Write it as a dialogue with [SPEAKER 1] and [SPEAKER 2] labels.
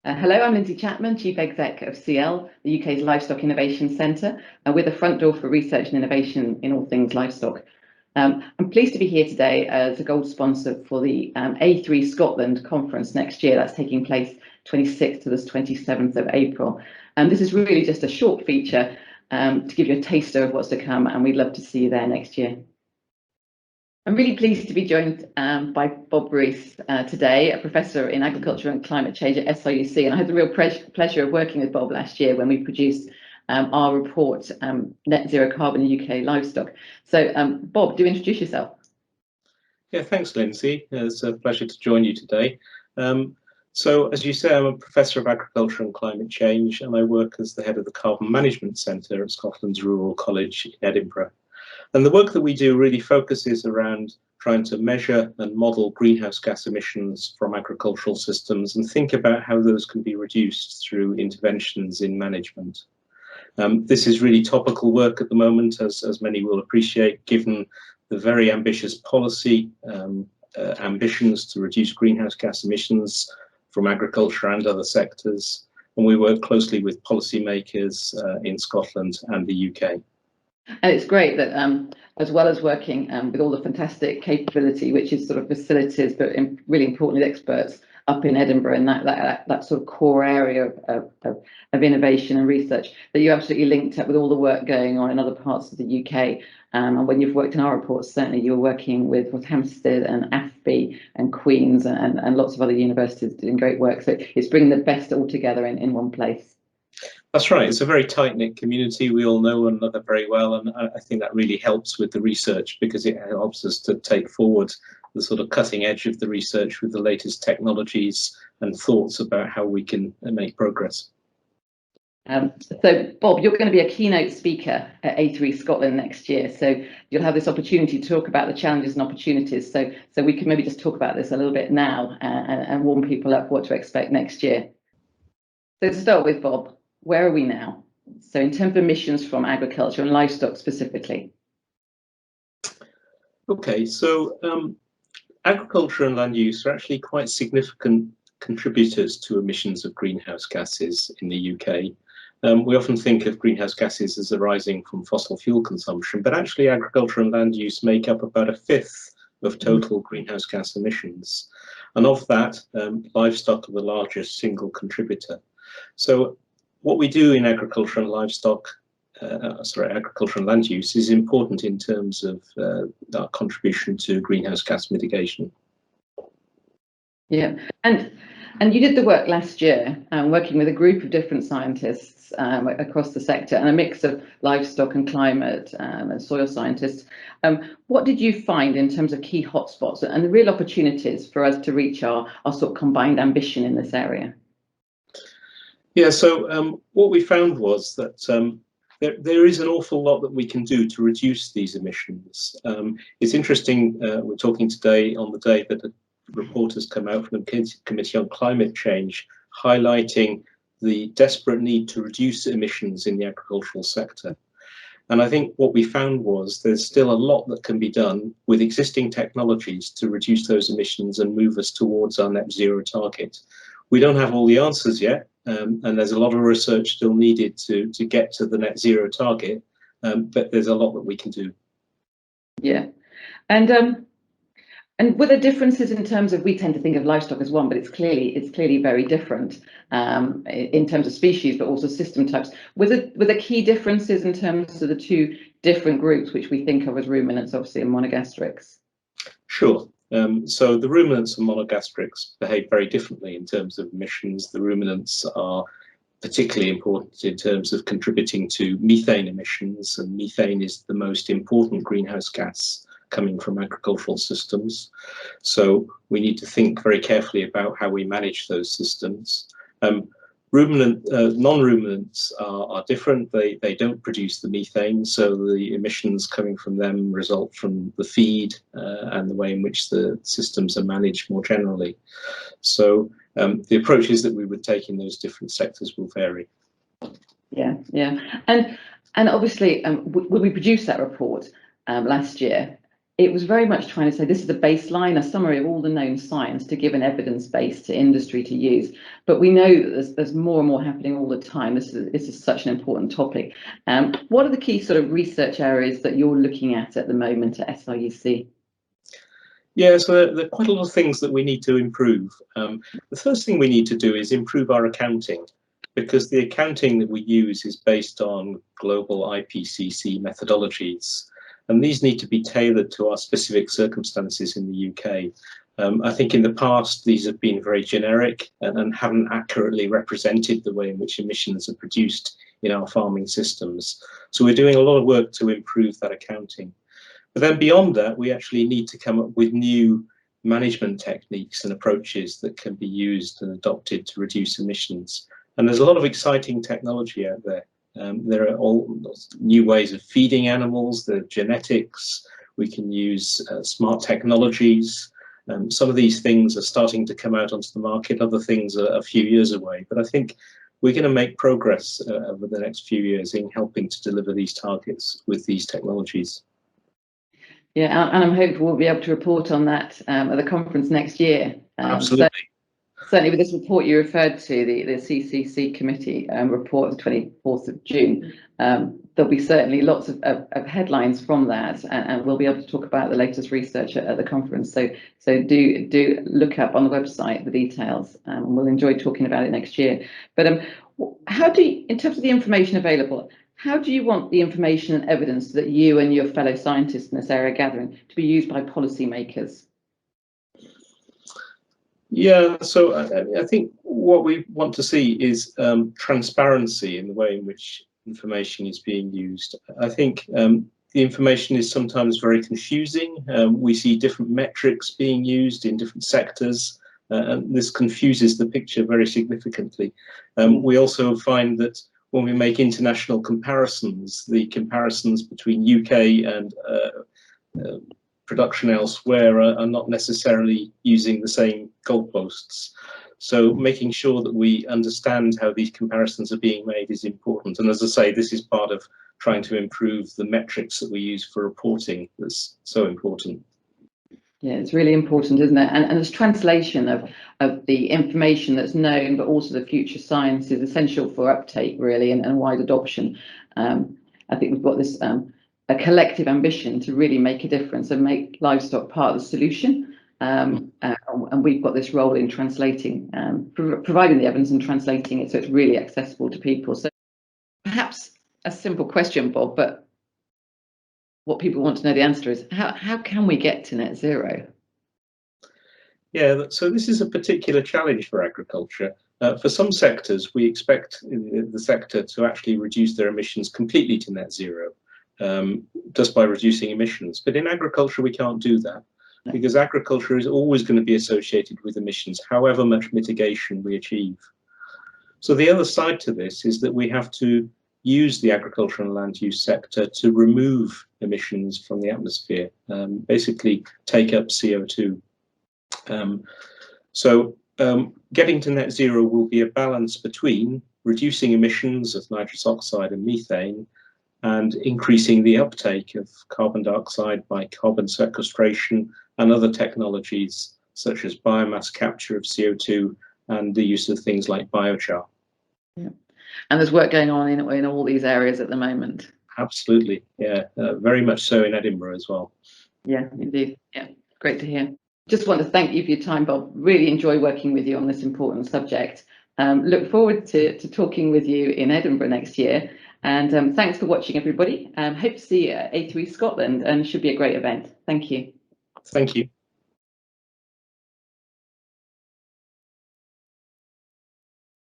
[SPEAKER 1] Hello, I'm Lyndsay Chapman, Chief Exec of CIEL, the UK's Livestock Innovation Centre, and we're the front door for research and innovation in all things livestock. I'm pleased to be here today as a gold sponsor for the A3 Scotland conference next year. That's taking place 26th to the 27th of April. And this is really just a short feature to give you a taster of what's to come, and we'd love to see you there next year. I'm really pleased to be joined by Bob Rees today, a professor in agriculture and climate change at SRUC, and I had the real pleasure of working with Bob last year when we produced our report, Net Zero Carbon in UK Livestock. So Bob, do introduce yourself.
[SPEAKER 2] Yeah, thanks, Lyndsay. It's a pleasure to join you today. So, as you say, I'm a professor of agriculture and climate change, and I work as the head of the Carbon Management Centre at Scotland's Rural College in Edinburgh. And the work that we do really focuses around trying to measure and model greenhouse gas emissions from agricultural systems and think about how those can be reduced through interventions in management. This is really topical work at the moment, as many will appreciate, given the very ambitious policy ambitions to reduce greenhouse gas emissions from agriculture and other sectors. And we work closely with policymakers in Scotland and the UK.
[SPEAKER 1] And it's great that as well as working with all the fantastic capability, which is sort of facilities, but really importantly experts up in Edinburgh and that sort of core area of innovation and research, that you absolutely linked up with all the work going on in other parts of the UK. And when you've worked in our reports, certainly you're working with Hampstead and AFBI and Queen's and lots of other universities doing great work. So it's bringing the best all together in one place.
[SPEAKER 2] That's right. It's a very tight-knit community. We all know one another very well, and I think that really helps with the research because it helps us to take forward the sort of cutting edge of the research with the latest technologies and thoughts about how we can make progress.
[SPEAKER 1] So, Bob, you're going to be a keynote speaker at A3 Scotland next year. So you'll have this opportunity to talk about the challenges and opportunities. So we can maybe just talk about this a little bit now and warm people up what to expect next year. So to start with, Bob, where are we now? So in terms of emissions from agriculture and livestock specifically.
[SPEAKER 2] Okay, so agriculture and land use are actually quite significant contributors to emissions of greenhouse gases in the UK. We often think of greenhouse gases as arising from fossil fuel consumption, but actually agriculture and land use make up about a fifth of total greenhouse gas emissions. And of that, livestock are the largest single contributor. So what we do in agriculture and livestock, agriculture and land use is important in terms of our contribution to greenhouse gas mitigation.
[SPEAKER 1] Yeah, and you did the work last year, working with a group of different scientists across the sector and a mix of livestock and climate and soil scientists. What did you find in terms of key hotspots and the real opportunities for us to reach our sort of combined ambition in this area?
[SPEAKER 2] Yeah, so what we found was that there is an awful lot that we can do to reduce these emissions. It's interesting, we're talking today on the day that a report has come out from the Committee on Climate Change, highlighting the desperate need to reduce emissions in the agricultural sector. And I think what we found was there's still a lot that can be done with existing technologies to reduce those emissions and move us towards our net zero target. We don't have all the answers yet, and there's a lot of research still needed to get to the net zero target, but there's a lot that we can do. Yeah.
[SPEAKER 1] And were there differences in terms of, we tend to think of livestock as one, but it's clearly very different in terms of species, but also system types. Were there key differences in terms of the two different groups, which we think of as ruminants, obviously, and monogastrics?
[SPEAKER 2] Sure. So the ruminants and monogastrics behave very differently in terms of emissions. The ruminants are particularly important in terms of contributing to methane emissions, and methane is the most important greenhouse gas coming from agricultural systems. So we need to think very carefully about how we manage those systems. Non-ruminants are different. They don't produce the methane, so the emissions coming from them result from the feed and the way in which the systems are managed more generally. So the approaches that we would take in those different sectors will vary.
[SPEAKER 1] Yeah, and obviously when we produced that report last year, it was very much trying to say this is a baseline, a summary of all the known science to give an evidence base to industry to use. But we know that there's more and more happening all the time. This is such an important topic. What are the key sort of research areas that you're looking at the moment at SRUC?
[SPEAKER 2] Yeah, so there are quite a lot of things that we need to improve. The first thing we need to do is improve our accounting, because the accounting that we use is based on global IPCC methodologies, and these need to be tailored to our specific circumstances in the UK. I think in the past these have been very generic and haven't accurately represented the way in which emissions are produced in our farming systems. So we're doing a lot of work to improve that accounting. But then beyond that, we actually need to come up with new management techniques and approaches that can be used and adopted to reduce emissions. And there's a lot of exciting technology out there. There are all new ways of feeding animals, the genetics, we can use smart technologies. Some of these things are starting to come out onto the market, other things are a few years away. But I think we're going to make progress over the next few years in helping to deliver these targets with these technologies.
[SPEAKER 1] Yeah, and I'm hopeful we'll be able to report on that at the conference next year.
[SPEAKER 2] Absolutely.
[SPEAKER 1] Certainly with this report you referred to, the CCC committee report of the 24th of June, there'll be certainly lots of headlines from that, and we'll be able to talk about the latest research at the conference. So do look up on the website the details, and we'll enjoy talking about it next year. But how do you, in terms of the information available, how do you want the information and evidence that you and your fellow scientists in this area are gathering to be used by policymakers?
[SPEAKER 2] Yeah, so I think what we want to see is transparency in the way in which information is being used. I think the information is sometimes very confusing. We see different metrics being used in different sectors, and this confuses the picture very significantly. We also find that when we make international comparisons, the comparisons between UK and production elsewhere are not necessarily using the same goalposts. So making sure that we understand how these comparisons are being made is important. And as I say, this is part of trying to improve the metrics that we use for reporting. That's so important.
[SPEAKER 1] Yeah, it's really important, isn't it? And this translation of the information that's known, but also the future science is essential for uptake, really, and wide adoption. I think we've got this a collective ambition to really make a difference and make livestock part of the solution. And we've got this role in translating, providing the evidence and translating it so it's really accessible to people. So perhaps a simple question, Bob, but what people want to know the answer is, how can we get to net zero?
[SPEAKER 2] Yeah, so this is a particular challenge for agriculture. For some sectors, we expect the sector to actually reduce their emissions completely to net zero, just by reducing emissions. But in agriculture, we can't do that, because agriculture is always going to be associated with emissions, however much mitigation we achieve. So the other side to this is that we have to use the agricultural and land use sector to remove emissions from the atmosphere, basically take up CO2. Getting to net zero will be a balance between reducing emissions of nitrous oxide and methane and increasing the uptake of carbon dioxide by carbon sequestration and other technologies such as biomass capture of CO2 and the use of things like biochar.
[SPEAKER 1] Yeah. And there's work going on in all these areas at the moment.
[SPEAKER 2] Absolutely, yeah, very much so in Edinburgh as well.
[SPEAKER 1] Yeah, indeed. Yeah, great to hear. Just want to thank you for your time, Bob. Really enjoy working with you on this important subject. Look forward to talking with you in Edinburgh next year. And thanks for watching, everybody. Hope to see you at A3 Scotland, and should be a great event. Thank you.
[SPEAKER 2] Thank you.